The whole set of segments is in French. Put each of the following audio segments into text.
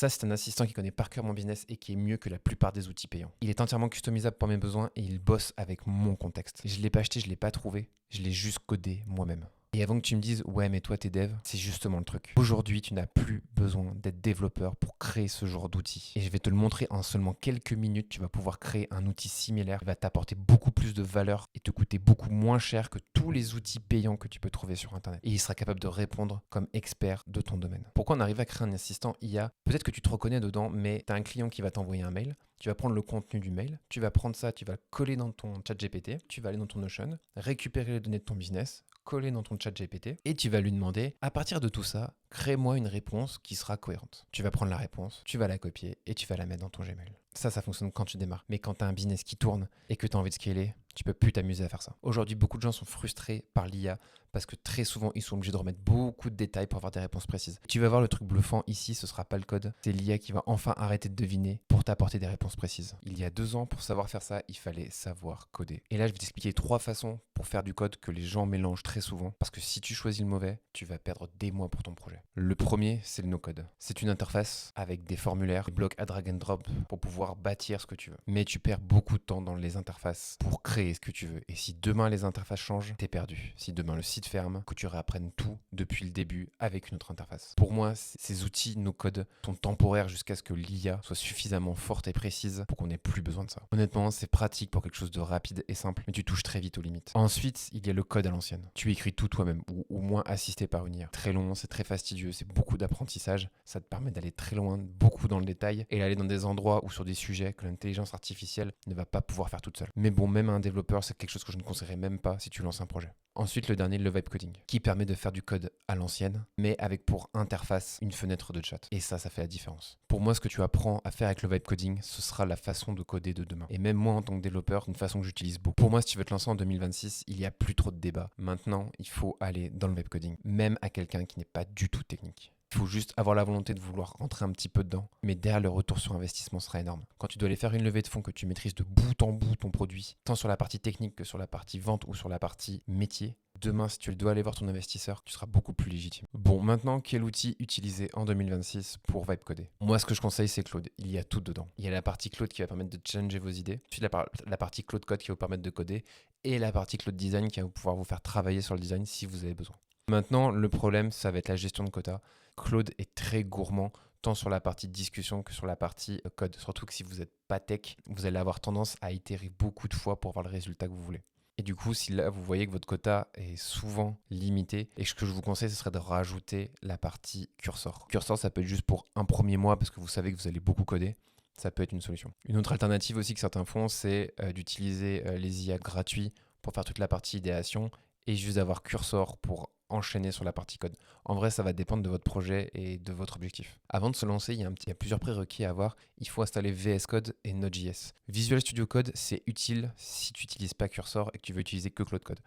Ça, c'est un assistant qui connaît par cœur mon business et qui est mieux que la plupart des outils payants. Il est entièrement customisable pour mes besoins et il bosse avec mon contexte. Je ne l'ai pas acheté, je ne l'ai pas trouvé, je l'ai juste codé moi-même. Et avant que tu me dises, ouais, mais toi, t'es dev, c'est justement le truc. Aujourd'hui, tu n'as plus besoin d'être développeur pour créer ce genre d'outil. Et je vais te le montrer en seulement quelques minutes. Tu vas pouvoir créer un outil similaire qui va t'apporter beaucoup plus de valeur et te coûter beaucoup moins cher que tous les outils payants que tu peux trouver sur Internet. Et il sera capable de répondre comme expert de ton domaine. Pourquoi on arrive à créer un assistant IA? Peut-être que tu te reconnais dedans, mais tu as un client qui va t'envoyer un mail. Tu vas prendre le contenu du mail, tu vas prendre ça, tu vas le coller dans ton chat GPT, tu vas aller dans ton Notion, récupérer les données de ton business, coller dans ton chat GPT et tu vas lui demander, à partir de tout ça, crée-moi une réponse qui sera cohérente. Tu vas prendre la réponse, tu vas la copier et tu vas la mettre dans ton Gmail. Ça fonctionne quand tu démarres. Mais quand tu as un business qui tourne et que tu as envie de scaler, tu peux plus t'amuser à faire ça. Aujourd'hui, beaucoup de gens sont frustrés par l'IA parce que très souvent, ils sont obligés de remettre beaucoup de détails pour avoir des réponses précises. Tu vas voir le truc bluffant ici, ce sera pas le code. C'est l'IA qui va enfin arrêter de deviner pour t'apporter des réponses précises. Il y a 2 ans, pour savoir faire ça, il fallait savoir coder. Et là, je vais t'expliquer 3 façons pour faire du code que les gens mélangent très souvent. Parce que si tu choisis le mauvais, tu vas perdre des mois pour ton projet. Le premier, c'est le no-code. C'est une interface avec des formulaires, des blocs à drag and drop pour pouvoir bâtir ce que tu veux. Mais tu perds beaucoup de temps dans les interfaces pour créer ce que tu veux. Et si demain les interfaces changent, t'es perdu. Si demain le site ferme, que tu réapprennes tout depuis le début avec une autre interface. Pour moi, ces outils no-code sont temporaires jusqu'à ce que l'IA soit suffisamment forte et précise pour qu'on n'ait plus besoin de ça. Honnêtement, c'est pratique pour quelque chose de rapide et simple, mais tu touches très vite aux limites. Ensuite, il y a le code à l'ancienne. Tu écris tout toi-même ou au moins assisté par une IA. Très long, c'est très fastidieux, c'est beaucoup d'apprentissage. Ça te permet d'aller très loin, beaucoup dans le détail et d'aller dans des endroits ou sur des sujets que l'intelligence artificielle ne va pas pouvoir faire toute seule. Mais bon, même un développeur, c'est quelque chose que je ne conseillerais même pas si tu lances un projet. Ensuite, le dernier, le vibe coding, qui permet de faire du code à l'ancienne, mais avec pour interface une fenêtre de chat. Et ça fait la différence. Pour moi, ce que tu apprends à faire avec le vibe coding, ce sera la façon de coder de demain. Et même moi, en tant que développeur, une façon que j'utilise beaucoup. Pour moi, si tu veux te lancer en 2026, il n'y a plus trop de débats. Maintenant, il faut aller dans le vibe coding, même à quelqu'un qui n'est pas du tout technique. Il faut juste avoir la volonté de vouloir rentrer un petit peu dedans. Mais derrière, le retour sur investissement sera énorme. Quand tu dois aller faire une levée de fonds, que tu maîtrises de bout en bout ton produit, tant sur la partie technique que sur la partie vente ou sur la partie métier, demain, si tu dois aller voir ton investisseur, tu seras beaucoup plus légitime. Bon, maintenant, quel outil utiliser en 2026 pour vibe coder? Moi, ce que je conseille, c'est Claude. Il y a tout dedans. Il y a la partie Claude qui va permettre de changer vos idées, puis la partie Claude Code qui va vous permettre de coder, et la partie Claude Design qui va pouvoir vous faire travailler sur le design si vous avez besoin. Maintenant, le problème, ça va être la gestion de quota. Claude est très gourmand, tant sur la partie discussion que sur la partie code. Surtout que si vous n'êtes pas tech, vous allez avoir tendance à itérer beaucoup de fois pour avoir le résultat que vous voulez. Et du coup, si là, vous voyez que votre quota est souvent limité, et ce que je vous conseille, ce serait de rajouter la partie cursor. Cursor, ça peut être juste pour un premier mois parce que vous savez que vous allez beaucoup coder. Ça peut être une solution. Une autre alternative aussi que certains font, c'est d'utiliser les IA gratuits pour faire toute la partie idéation et juste d'avoir cursor pour enchaîner sur la partie code. En vrai, ça va dépendre de votre projet et de votre objectif. Avant de se lancer, il y a plusieurs prérequis à avoir. Il faut installer VS Code et Node.js. Visual Studio Code, c'est utile si tu n'utilises pas Cursor et que tu veux utiliser que Claude Code.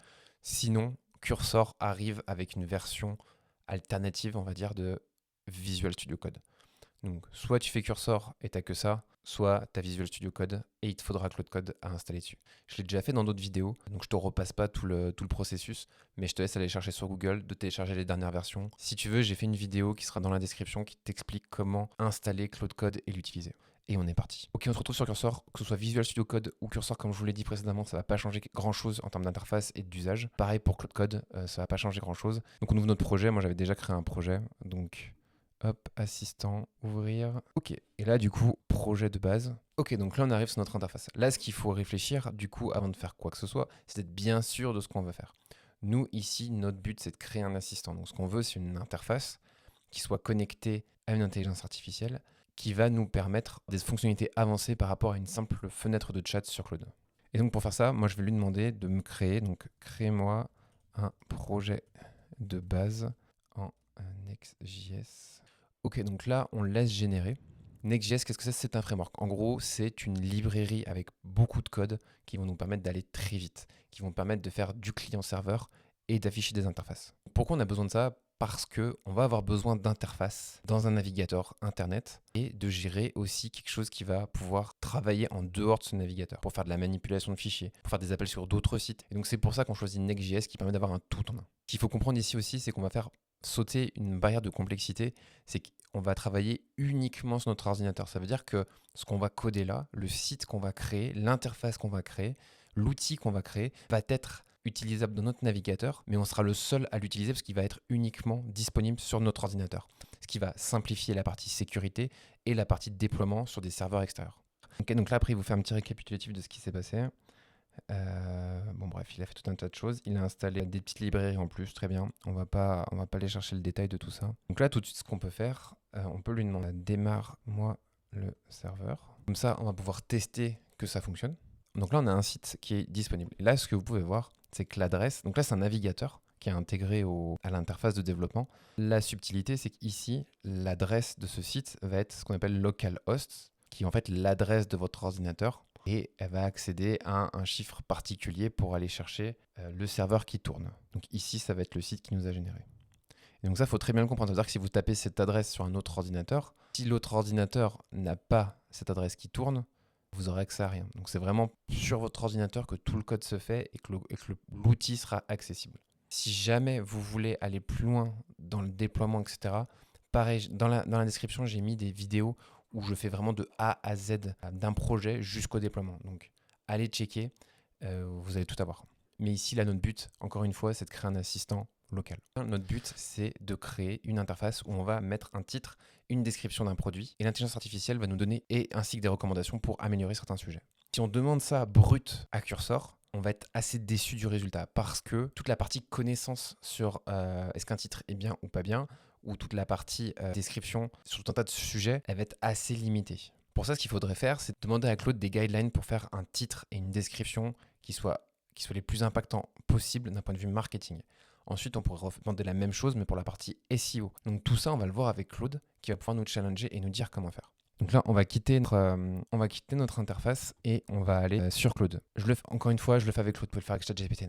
Sinon, Cursor arrive avec une version alternative, on va dire, de Visual Studio Code. Donc, soit tu fais Cursor et t'as que ça, soit tu as Visual Studio Code et il te faudra Claude Code à installer dessus. Je l'ai déjà fait dans d'autres vidéos, donc je te repasse pas tout le processus, mais je te laisse aller chercher sur Google, de télécharger les dernières versions. Si tu veux, j'ai fait une vidéo qui sera dans la description qui t'explique comment installer Claude Code et l'utiliser. Et on est parti. Ok, on se retrouve sur Cursor, que ce soit Visual Studio Code ou Cursor, comme je vous l'ai dit précédemment, ça va pas changer grand chose en termes d'interface et d'usage. Pareil pour Claude Code, ça va pas changer grand chose. Donc on ouvre notre projet, moi j'avais déjà créé un projet, donc hop, assistant, ouvrir. Ok, et là du coup, projet de base. Ok, donc là on arrive sur notre interface. Là, ce qu'il faut réfléchir, du coup, avant de faire quoi que ce soit, c'est d'être bien sûr de ce qu'on veut faire. Nous, ici, notre but, c'est de créer un assistant. Donc ce qu'on veut, c'est une interface qui soit connectée à une intelligence artificielle qui va nous permettre des fonctionnalités avancées par rapport à une simple fenêtre de chat sur Claude. Et donc pour faire ça, moi je vais lui demander de me créer, donc crée-moi un projet de base en Next.js. Ok, donc là, on laisse générer. Next.js, qu'est-ce que c'est? C'est un framework. En gros, c'est une librairie avec beaucoup de code qui vont nous permettre d'aller très vite, qui vont permettre de faire du client-serveur et d'afficher des interfaces. Pourquoi on a besoin de ça? Parce qu'on va avoir besoin d'interfaces dans un navigateur internet et de gérer aussi quelque chose qui va pouvoir travailler en dehors de ce navigateur pour faire de la manipulation de fichiers, pour faire des appels sur d'autres sites. Et donc c'est pour ça qu'on choisit Next.js qui permet d'avoir un tout en un. Ce qu'il faut comprendre ici aussi, c'est qu'on va faire sauter une barrière de complexité, c'est on va travailler uniquement sur notre ordinateur. Ça veut dire que ce qu'on va coder là, le site qu'on va créer, l'interface qu'on va créer, l'outil qu'on va créer, va être utilisable dans notre navigateur, mais on sera le seul à l'utiliser parce qu'il va être uniquement disponible sur notre ordinateur. Ce qui va simplifier la partie sécurité et la partie de déploiement sur des serveurs extérieurs. Ok, donc là, après, il vous fait un petit récapitulatif de ce qui s'est passé. Bon bref, il a fait tout un tas de choses. Il a installé des petites librairies en plus, très bien. On va pas aller chercher le détail de tout ça. Donc là, tout de suite, ce qu'on peut faire, on peut lui demander démarre-moi le serveur. Comme ça, on va pouvoir tester que ça fonctionne. Donc là, on a un site qui est disponible. Et là, ce que vous pouvez voir, c'est que l'adresse, donc là, c'est un navigateur qui est intégré à l'interface de développement. La subtilité, c'est qu'ici, l'adresse de ce site va être ce qu'on appelle localhost, qui est en fait l'adresse de votre ordinateur. Et elle va accéder à un chiffre particulier pour aller chercher le serveur qui tourne. Donc ici, ça va être le site qui nous a généré. Et donc ça, il faut très bien le comprendre. C'est-à-dire que si vous tapez cette adresse sur un autre ordinateur, si l'autre ordinateur n'a pas cette adresse qui tourne, vous aurez accès à rien. Donc c'est vraiment sur votre ordinateur que tout le code se fait et que l'outil sera accessible. Si jamais vous voulez aller plus loin dans le déploiement, etc., pareil, dans la description, j'ai mis des vidéos où je fais vraiment de A à Z d'un projet jusqu'au déploiement. Donc, allez checker, vous allez tout avoir. Mais ici, là, notre but, encore une fois, c'est de créer un assistant local. Notre but, c'est de créer une interface où on va mettre un titre, une description d'un produit, et l'intelligence artificielle va nous donner ainsi que des recommandations pour améliorer certains sujets. Si on demande ça brut à Cursor, on va être assez déçu du résultat parce que toute la partie connaissance sur est-ce qu'un titre est bien ou pas bien, ou toute la partie description sur tout un tas de sujets, elle va être assez limitée. Pour ça, ce qu'il faudrait faire, c'est demander à Claude des guidelines pour faire un titre et une description qui soient les plus impactants possibles d'un point de vue marketing. Ensuite, on pourrait demander la même chose, mais pour la partie SEO. Donc tout ça, on va le voir avec Claude, qui va pouvoir nous challenger et nous dire comment faire. Donc là, on va quitter notre interface et on va aller sur Claude. Encore une fois, je le fais avec Claude, vous pouvez le faire avec ChatGPT,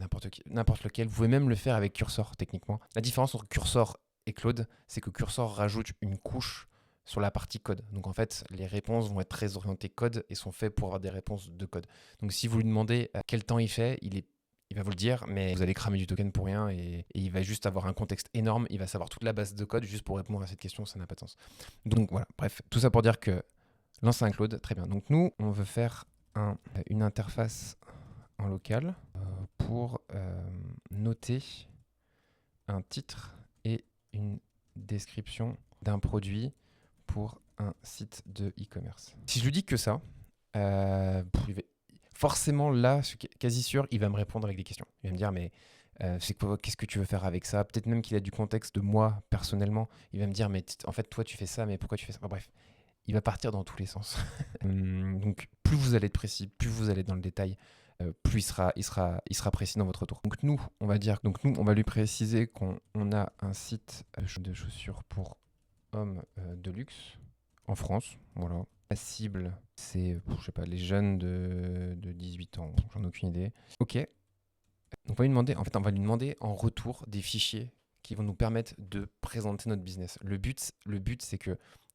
n'importe lequel. Vous pouvez même le faire avec Cursor, techniquement. La différence entre Cursor et Claude, c'est que Cursor rajoute une couche sur la partie code. Donc en fait, les réponses vont être très orientées code et sont faites pour avoir des réponses de code. Donc si vous lui demandez quel temps il fait, il va vous le dire, mais vous allez cramer du token pour rien et il va juste avoir un contexte énorme. Il va savoir toute la base de code juste pour répondre à cette question, ça n'a pas de sens. Donc voilà, bref, tout ça pour dire que lancer un Claude, très bien. Donc nous, on veut faire une interface en local pour noter un titre et une description d'un produit pour un site de e-commerce. Si je lui dis que ça, forcément là, je suis quasi sûr, il va me répondre avec des questions. Il va me dire mais qu'est-ce que tu veux faire avec ça? Peut-être même qu'il a du contexte de moi personnellement. Il va me dire mais en fait toi tu fais ça, mais pourquoi tu fais ça? Enfin, bref, il va partir dans tous les sens. Donc plus vous allez être précis, plus vous allez dans le détail, plus il sera précis dans votre retour. Donc nous, on va lui préciser qu'on a un site de chaussures pour hommes de luxe en France. Voilà. La cible, c'est, je sais pas, les jeunes de 18 ans. J'en ai aucune idée. Ok. Donc on va lui demander en retour des fichiers qui vont nous permettre de présenter notre business. Le but, c'est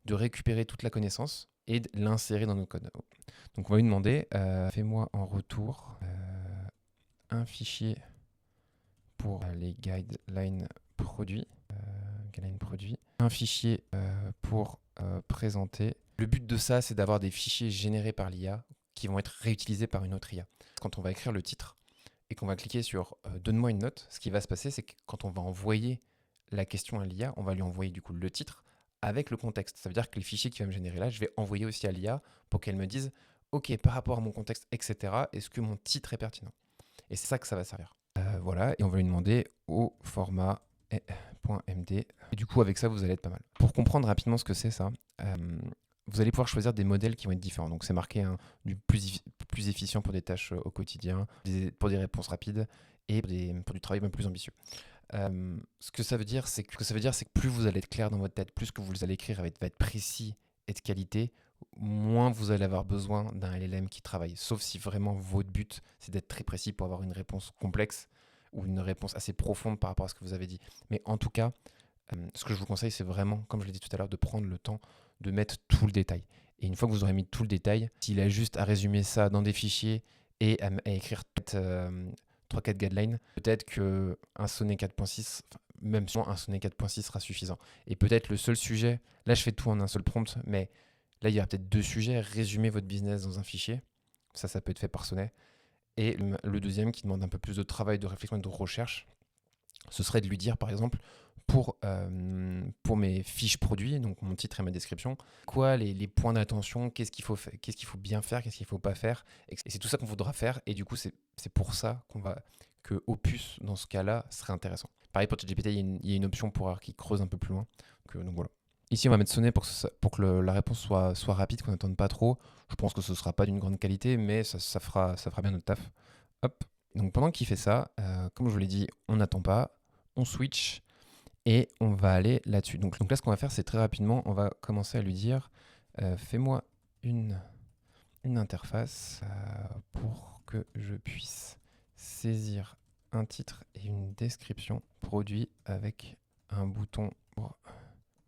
de récupérer toute la connaissance et de l'insérer dans nos codes. Donc on va lui demander, fais-moi en retour un fichier pour les guidelines produits, un fichier pour présenter. Le but de ça, c'est d'avoir des fichiers générés par l'IA qui vont être réutilisés par une autre IA. Quand on va écrire le titre et qu'on va cliquer sur donne-moi une note, ce qui va se passer, c'est que quand on va envoyer la question à l'IA, on va lui envoyer du coup le titre avec le contexte. Ça veut dire que les fichiers qui va me générer là, je vais envoyer aussi à l'IA pour qu'elle me dise ok, par rapport à mon contexte, etc., est-ce que mon titre est pertinent? Et c'est ça que ça va servir. Voilà, et on va lui demander au format .md. Et du coup, avec ça, vous allez être pas mal. Pour comprendre rapidement ce que c'est ça, vous allez pouvoir choisir des modèles qui vont être différents. Donc c'est marqué du plus efficient pour des tâches au quotidien, pour des réponses rapides et pour du travail même plus ambitieux. Ce que ça veut dire, c'est que plus vous allez être clair dans votre tête, plus ce que vous allez écrire va être précis et de qualité, moins vous allez avoir besoin d'un LLM qui travaille. Sauf si vraiment votre but, c'est d'être très précis pour avoir une réponse complexe ou une réponse assez profonde par rapport à ce que vous avez dit. Mais en tout cas, ce que je vous conseille, c'est vraiment, comme je l'ai dit tout à l'heure, de prendre le temps de mettre tout le détail. Et une fois que vous aurez mis tout le détail, s'il a juste à résumer ça dans des fichiers et à écrire 3-4 guidelines, peut-être qu'un Sonnet 4.6 même sûrement un sonnet 4.6 sera suffisant. Et peut-être le seul sujet, là je fais tout en un seul prompt, mais là il y aura peut-être 2 sujets, résumer votre business dans un fichier, ça peut être fait par sonnet. Et le deuxième qui demande un peu plus de travail, de réflexion et de recherche, ce serait de lui dire par exemple pour mes fiches produits, donc mon titre et ma description, quoi les points d'attention, qu'est-ce qu'il faut bien faire, qu'est-ce qu'il ne faut pas faire. Et c'est tout ça qu'on voudra faire. Et du coup, c'est pour ça que Opus, dans ce cas-là, serait intéressant. Pareil pour ChatGPT, il y a une option pour qui creuse un peu plus loin. Donc voilà. Ici, on va mettre sonnet pour que la réponse soit rapide, qu'on n'attende pas trop. Je pense que ce ne sera pas d'une grande qualité, mais ça fera bien notre taf. Hop. Donc pendant qu'il fait ça, comme je vous l'ai dit, on n'attend pas, on switch et on va aller là-dessus. Donc là, ce qu'on va faire, c'est très rapidement, on va commencer à lui dire fais-moi une interface pour que je puisse saisir un titre et une description produit avec un bouton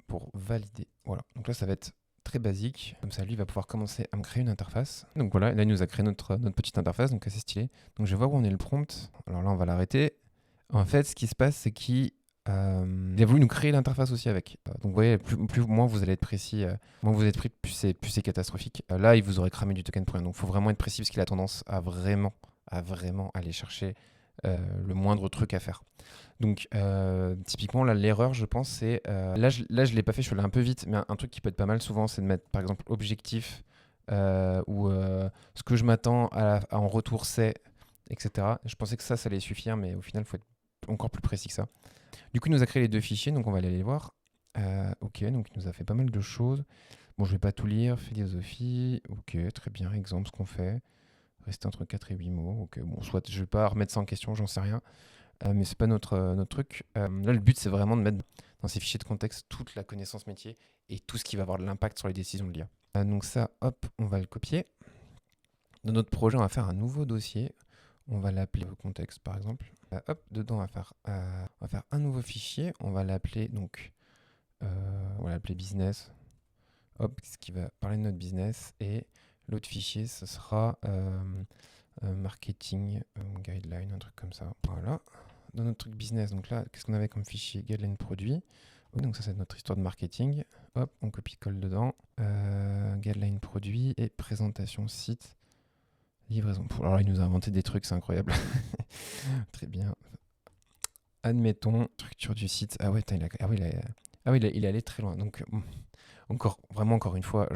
pour valider. Voilà. Donc là, ça va être très basique. Comme ça, lui va pouvoir commencer à me créer une interface. Donc voilà, là, il nous a créé notre petite interface, donc assez stylé. Donc je vais voir où on est le prompt. Alors là, on va l'arrêter. En fait, ce qui se passe, c'est qu'il a voulu nous créer l'interface aussi avec. Donc vous voyez, moins vous allez être précis, moins vous êtes pris, plus c'est catastrophique. Là, il vous aurait cramé du token pour rien. Donc il faut vraiment être précis parce qu'il a tendance à vraiment aller chercher le moindre truc à faire. Donc typiquement là l'erreur je pense c'est là je l'ai pas fait, je suis allé un peu vite, mais un truc qui peut être pas mal souvent c'est de mettre par exemple objectif ou ce que je m'attends en retour c'est, etc. Je pensais que ça allait suffire, mais au final il faut être encore plus précis que ça. Du coup il nous a créé les 2 fichiers, donc on va aller les voir. Ok, donc il nous a fait pas mal de choses. Bon, je vais pas tout lire. Philosophie, ok, très bien. Exemple, ce qu'on fait. Rester entre 4 et 8 mots. Ok, bon, soit je vais pas remettre ça en question, j'en sais rien. Mais c'est pas notre truc. Là, le but, c'est vraiment de mettre dans ces fichiers de contexte toute la connaissance métier et tout ce qui va avoir de l'impact sur les décisions de l'IA. Donc ça, hop, on va le copier. Dans notre projet, on va faire un nouveau dossier. On va l'appeler contexte, par exemple. Hop, dedans, on va faire un nouveau fichier. On va l'appeler donc, on va l'appeler business. Hop, ce qui va parler de notre business. Et l'autre fichier, ce sera marketing guideline, un truc comme ça. Voilà. Dans notre truc business, donc là, qu'est-ce qu'on avait comme fichier? Guideline produit. Donc ça, c'est notre histoire de marketing. Hop, on copie-colle dedans. Guideline produit et présentation site. Livraison. Alors là, il nous a inventé des trucs, c'est incroyable. Très bien. Admettons, structure du site. Ah ouais, il est allé très loin. Donc, encore une fois,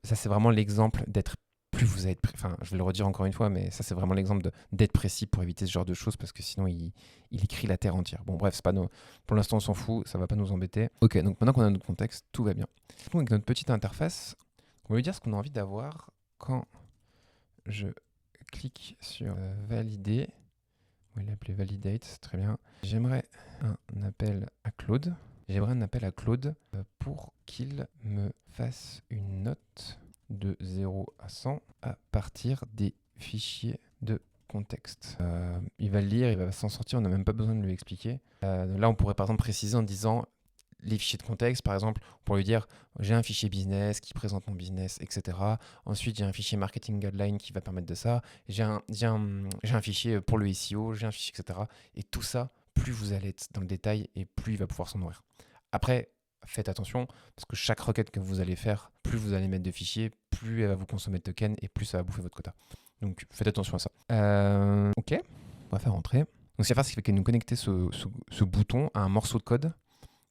ça c'est vraiment l'exemple d'être plus vous êtes enfin je vais le redire encore une fois, mais ça c'est vraiment l'exemple d'être précis pour éviter ce genre de choses, parce que sinon il écrit la terre entière. Bon bref, c'est pas pour l'instant on s'en fout, ça va pas nous embêter. Ok, donc maintenant qu'on a notre contexte, tout va bien. Donc avec notre petite interface, on va lui dire ce qu'on a envie d'avoir quand je clique sur valider. On va l'appeler validate, très bien. J'aimerais un appel à Claude. Pour qu'il me fasse une note de 0 à 100 à partir des fichiers de contexte. Il va le lire, il va s'en sortir, on n'a même pas besoin de lui expliquer. Là, on pourrait par exemple préciser en disant les fichiers de contexte, par exemple, pour lui dire j'ai un fichier business qui présente mon business, etc. Ensuite, j'ai un fichier marketing guideline qui va permettre de ça. J'ai un fichier pour le SEO, j'ai un fichier, etc. Et tout ça, plus vous allez être dans le détail et plus il va pouvoir s'en nourrir. Après, faites attention, parce que chaque requête que vous allez faire, plus vous allez mettre de fichiers, plus elle va vous consommer de tokens et plus ça va bouffer votre quota. Donc faites attention à ça. Ok, on va faire entrer. Donc ce qu'il va faire, c'est qu'il va nous connecter ce bouton à un morceau de code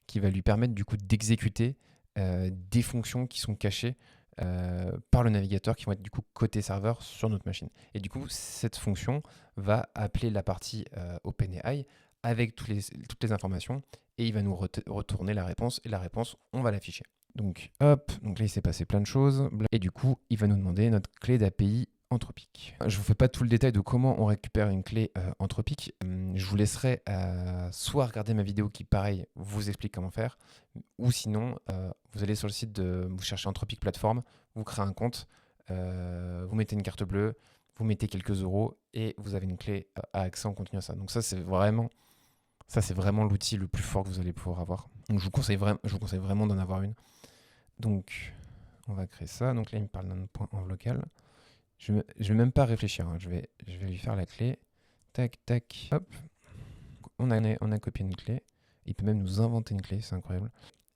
qui va lui permettre du coup d'exécuter des fonctions qui sont cachées par le navigateur, qui vont être du coup côté serveur sur notre machine. Et du coup, cette fonction va appeler la partie OpenAI avec toutes les informations, et il va nous retourner la réponse, et la réponse, on va l'afficher. Donc hop, donc là il s'est passé plein de choses, et du coup, il va nous demander notre clé d'API Anthropic. Je ne vous fais pas tout le détail de comment on récupère une clé Anthropic. Je vous laisserai soit regarder ma vidéo qui, pareil, vous explique comment faire, ou sinon, vous allez sur le site vous cherchez Anthropic Platform, vous créez un compte, vous mettez une carte bleue, vous mettez quelques euros et vous avez une clé à accès en continu à ça. Donc ça, c'est vraiment l'outil le plus fort que vous allez pouvoir avoir. Donc je vous conseille vraiment d'en avoir une. Donc, on va créer ça. Donc là, il me parle d'un point en local. Je vais même pas réfléchir, hein. Je vais lui faire la clé. Tac, tac, hop. on a copié une clé. Il peut même nous inventer une clé, c'est incroyable.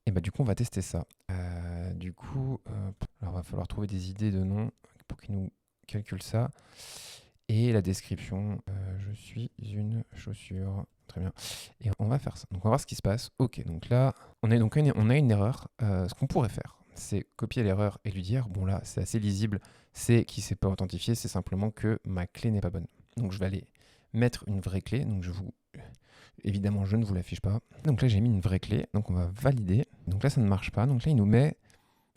Et bah du coup, on va tester ça. Alors va falloir trouver des idées de noms pour qu'il nous calcule ça. Et la description, je suis une chaussure. Très bien. Et on va faire ça. Donc on va voir ce qui se passe. Ok, donc là, on a une erreur. Ce qu'on pourrait faire, c'est copier l'erreur et lui dire, bon là, c'est assez lisible, c'est qu'il ne s'est pas authentifié, c'est simplement que ma clé n'est pas bonne. Donc je vais aller mettre une vraie clé. Donc évidemment, je ne vous l'affiche pas. Donc là, j'ai mis une vraie clé. Donc on va valider. Donc là, ça ne marche pas. Donc là, il nous met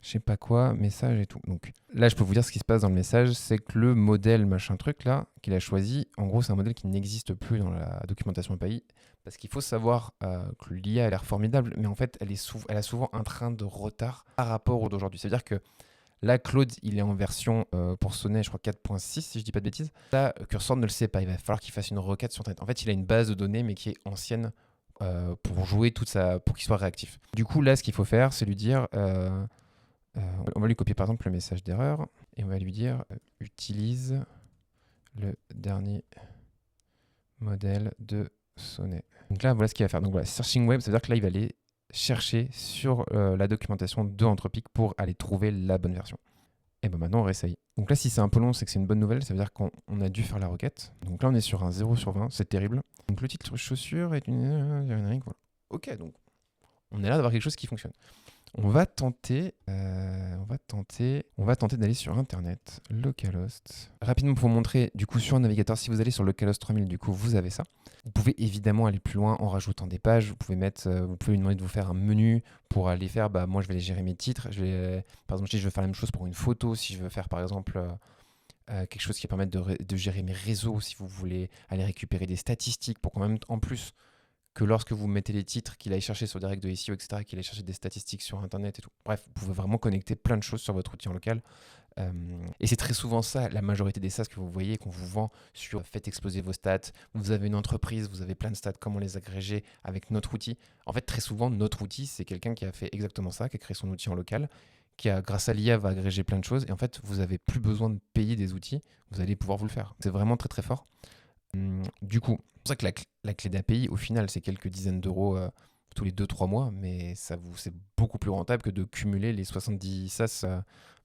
je sais pas quoi, message et tout. Donc là, je peux vous dire ce qui se passe dans le message, c'est que le modèle machin truc là qu'il a choisi, en gros, c'est un modèle qui n'existe plus dans la documentation API parce qu'il faut savoir que l'IA a l'air formidable, mais en fait, elle a souvent un train de retard par rapport au d'aujourd'hui. C'est-à-dire que là, Claude, il est en version pour Sonnet, je crois 4.6 si je dis pas de bêtises. Là, Cursor ne le sait pas, il va falloir qu'il fasse une requête sur Internet. En fait, il a une base de données mais qui est ancienne pour jouer pour qu'il soit réactif. Du coup, là, ce qu'il faut faire, c'est lui dire on va lui copier par exemple le message d'erreur et on va lui dire utilise le dernier modèle de Sonnet. Donc là, voilà ce qu'il va faire. Donc voilà, searching web, ça veut dire que là, il va aller chercher sur la documentation de Anthropic pour aller trouver la bonne version. Et ben maintenant, on réessaye. Donc là, si c'est un peu long, c'est que c'est une bonne nouvelle. Ça veut dire qu'on a dû faire la requête. Donc là, on est sur un 0 sur 20. C'est terrible. Donc le titre chaussure est une... Voilà. Ok, donc on est là d'avoir quelque chose qui fonctionne. On va tenter d'aller sur Internet, localhost. Rapidement pour vous montrer, du coup, sur un navigateur, si vous allez sur localhost 3000, du coup, vous avez ça. Vous pouvez évidemment aller plus loin en rajoutant des pages. Vous pouvez lui demander de vous faire un menu pour aller faire, moi, je vais aller gérer mes titres. Par exemple, si je veux faire la même chose pour une photo, si je veux faire, par exemple, quelque chose qui permette de gérer mes réseaux, si vous voulez aller récupérer des statistiques pour quand même, en plus, que lorsque vous mettez les titres, qu'il aille chercher sur des règles de SEO, etc., qu'il aille chercher des statistiques sur Internet et tout. Bref, vous pouvez vraiment connecter plein de choses sur votre outil en local. Et c'est très souvent ça, la majorité des SaaS que vous voyez, qu'on vous vend sur faites exploser vos stats. Vous avez une entreprise, vous avez plein de stats, comment les agréger avec notre outil. En fait, très souvent, notre outil, c'est quelqu'un qui a fait exactement ça, qui a créé son outil en local, qui a, grâce à l'IA, va agréger plein de choses. Et en fait, vous n'avez plus besoin de payer des outils, vous allez pouvoir vous le faire. C'est vraiment très très fort. Du coup, c'est pour ça que la clé d'API, au final, c'est quelques dizaines d'euros tous les 2-3 mois, mais c'est beaucoup plus rentable que de cumuler les 70 SaaS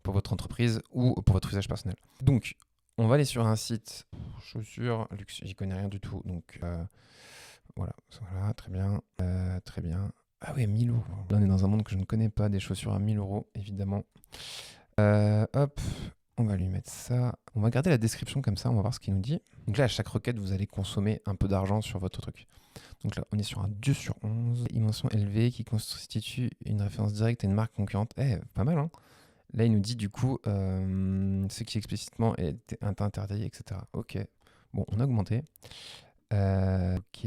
pour votre entreprise ou pour votre usage personnel. Donc, on va aller sur un site chaussures, luxe, j'y connais rien du tout, donc voilà, très bien, très bien. Ah ouais, 1000 euros. Là, on est dans un monde que je ne connais pas, des chaussures à 1000 euros, évidemment. Hop, on va lui mettre ça. On va garder la description comme ça, on va voir ce qu'il nous dit. Donc là, à chaque requête, vous allez consommer un peu d'argent sur votre truc. Donc là, on est sur un 2 sur 11. Dimension élevée qui constitue une référence directe à une marque concurrente. Pas mal, hein. Là, il nous dit du coup ce qui explicitement est interdit, etc. Ok. Bon, on a augmenté. Ok.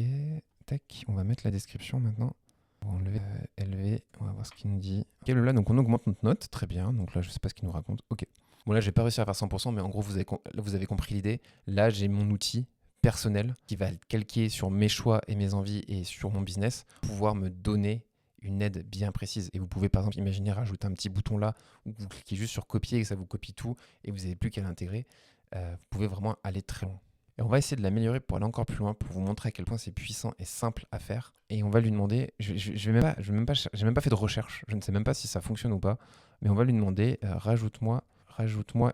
Tac. On va mettre la description maintenant. On va enlever élevé. On va voir ce qu'il nous dit. Ok, là, donc on augmente notre note. Très bien. Donc là, je sais pas ce qu'il nous raconte. Ok. Bon, là, j'ai pas réussi à faire 100%, mais en gros, vous avez compris l'idée. Là, j'ai mon outil personnel qui va calquer sur mes choix et mes envies et sur mon business, pouvoir me donner une aide bien précise. Et vous pouvez, par exemple, imaginer rajouter un petit bouton là où vous cliquez juste sur copier et ça vous copie tout et vous n'avez plus qu'à l'intégrer. Vous pouvez vraiment aller très loin. Et on va essayer de l'améliorer pour aller encore plus loin, pour vous montrer à quel point c'est puissant et simple à faire. Et on va lui j'ai même pas fait de recherche, je ne sais même pas si ça fonctionne ou pas, mais on va lui demander rajoute-moi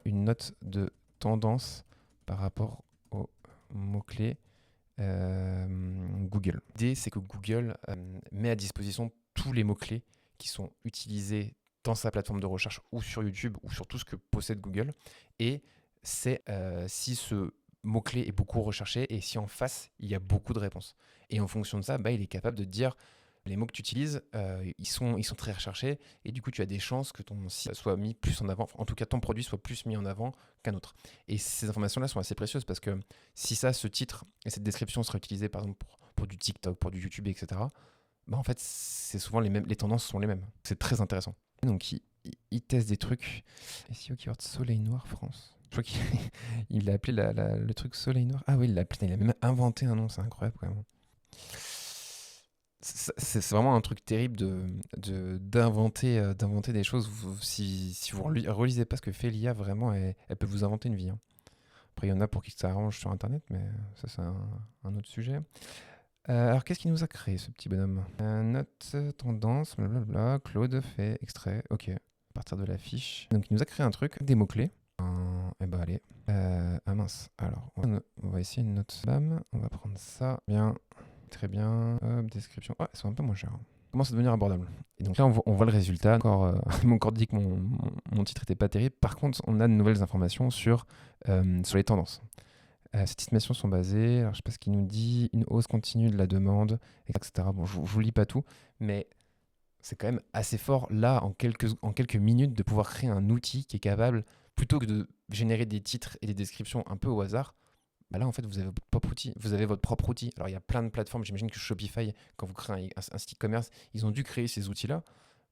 une note de tendance par rapport aux mots-clés Google. L'idée, c'est que Google met à disposition tous les mots-clés qui sont utilisés dans sa plateforme de recherche ou sur YouTube ou sur tout ce que possède Google. Et c'est si ce mot-clé est beaucoup recherché et si en face, il y a beaucoup de réponses. Et en fonction de ça, il est capable de dire les mots que tu utilises, ils sont très recherchés et du coup, tu as des chances que ton site soit mis plus en avant, en tout cas, ton produit soit plus mis en avant qu'un autre. Et ces informations-là sont assez précieuses parce que si ce titre et cette description seraient utilisés par exemple pour du TikTok, pour du YouTube, etc., en fait, c'est souvent les tendances sont les mêmes. C'est très intéressant. Donc, il teste des trucs. SEO keyword Soleil Noir France. Je crois qu'il a appelé le truc Soleil Noir. Ah oui, il a même inventé un nom, c'est incroyable quand même. C'est vraiment un truc terrible d'inventer des choses. Si vous relisez pas ce que fait l'IA, vraiment, elle peut vous inventer une vie. Hein. Après, il y en a pour qui ça arrange sur Internet, mais ça, c'est un autre sujet. Alors, qu'est-ce qu'il nous a créé, ce petit bonhomme? Note, tendance, blablabla, Claude fait extrait. Ok, à partir de la fiche. Donc, il nous a créé un truc, des mots-clés. Eh ben, allez. Ah mince. Alors, on va essayer une note. Bam, on va prendre ça. Bien, très bien. Hop, description. Ah, elles sont un peu moins chères. Commence à devenir abordable. Et donc là, on voit le résultat. Encore, ils m'ont encore dit que mon titre était pas terrible. Par contre, on a de nouvelles informations sur les tendances. Ces estimations sont basées, alors je sais pas ce qu'il nous dit, une hausse continue de la demande, etc. Bon, je vous lis pas tout, mais c'est quand même assez fort là, en quelques minutes, de pouvoir créer un outil qui est capable, plutôt que de générer des titres et des descriptions un peu au hasard, bah là, en fait, vous avez votre propre outil. Vous avez votre propre outil. Alors, il y a plein de plateformes. J'imagine que Shopify, quand vous créez un site e-commerce, ils ont dû créer ces outils-là.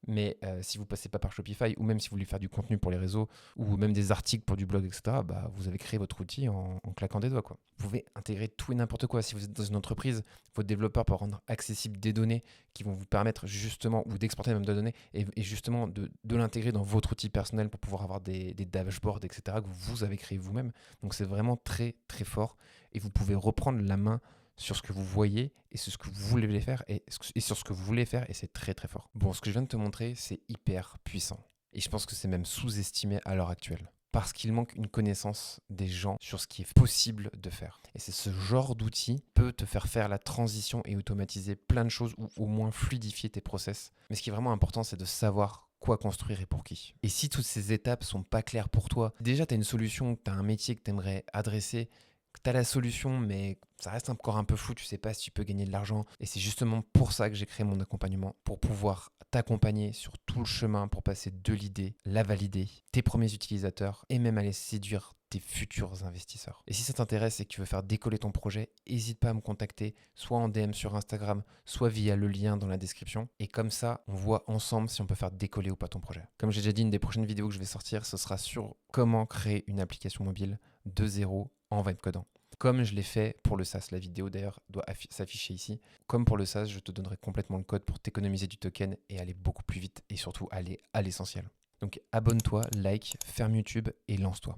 Mais si vous passez pas par Shopify, ou même si vous voulez faire du contenu pour les réseaux, ou même des articles pour du blog, etc., bah, vous avez créé votre outil en claquant des doigts, quoi. Vous pouvez intégrer tout et n'importe quoi. Si vous êtes dans une entreprise, votre développeur peut rendre accessible des données qui vont vous permettre justement, ou d'exporter même des données, et justement de l'intégrer dans votre outil personnel pour pouvoir avoir des dashboards, etc., que vous avez créé vous-même. Donc c'est vraiment très, très fort. Et vous pouvez reprendre la main sur ce que vous voyez et sur ce que vous voulez faire et sur ce que vous voulez faire, et c'est très très fort. Bon, ce que je viens de te montrer, c'est hyper puissant et je pense que c'est même sous-estimé à l'heure actuelle parce qu'il manque une connaissance des gens sur ce qui est possible de faire. Et c'est ce genre d'outil peut te faire la transition et automatiser plein de choses ou au moins fluidifier tes process. Mais ce qui est vraiment important, c'est de savoir quoi construire et pour qui. Et si toutes ces étapes sont pas claires pour toi, déjà tu as une solution, tu as un métier que tu aimerais adresser, tu as la solution, mais ça reste encore un peu flou, tu sais pas si tu peux gagner de l'argent. Et c'est justement pour ça que j'ai créé mon accompagnement, pour pouvoir t'accompagner sur tout le chemin, pour passer de l'idée, la valider, tes premiers utilisateurs, et même aller séduire tes futurs investisseurs. Et si ça t'intéresse et que tu veux faire décoller ton projet, n'hésite pas à me contacter, soit en DM sur Instagram, soit via le lien dans la description. Et comme ça, on voit ensemble si on peut faire décoller ou pas ton projet. Comme j'ai déjà dit, une des prochaines vidéos que je vais sortir, ce sera sur comment créer une application mobile de zéro en vibe codant. Comme je l'ai fait pour le SaaS, la vidéo d'ailleurs doit s'afficher ici. Comme pour le SaaS, je te donnerai complètement le code pour t'économiser du token et aller beaucoup plus vite et surtout aller à l'essentiel. Donc abonne-toi, like, ferme YouTube et lance-toi.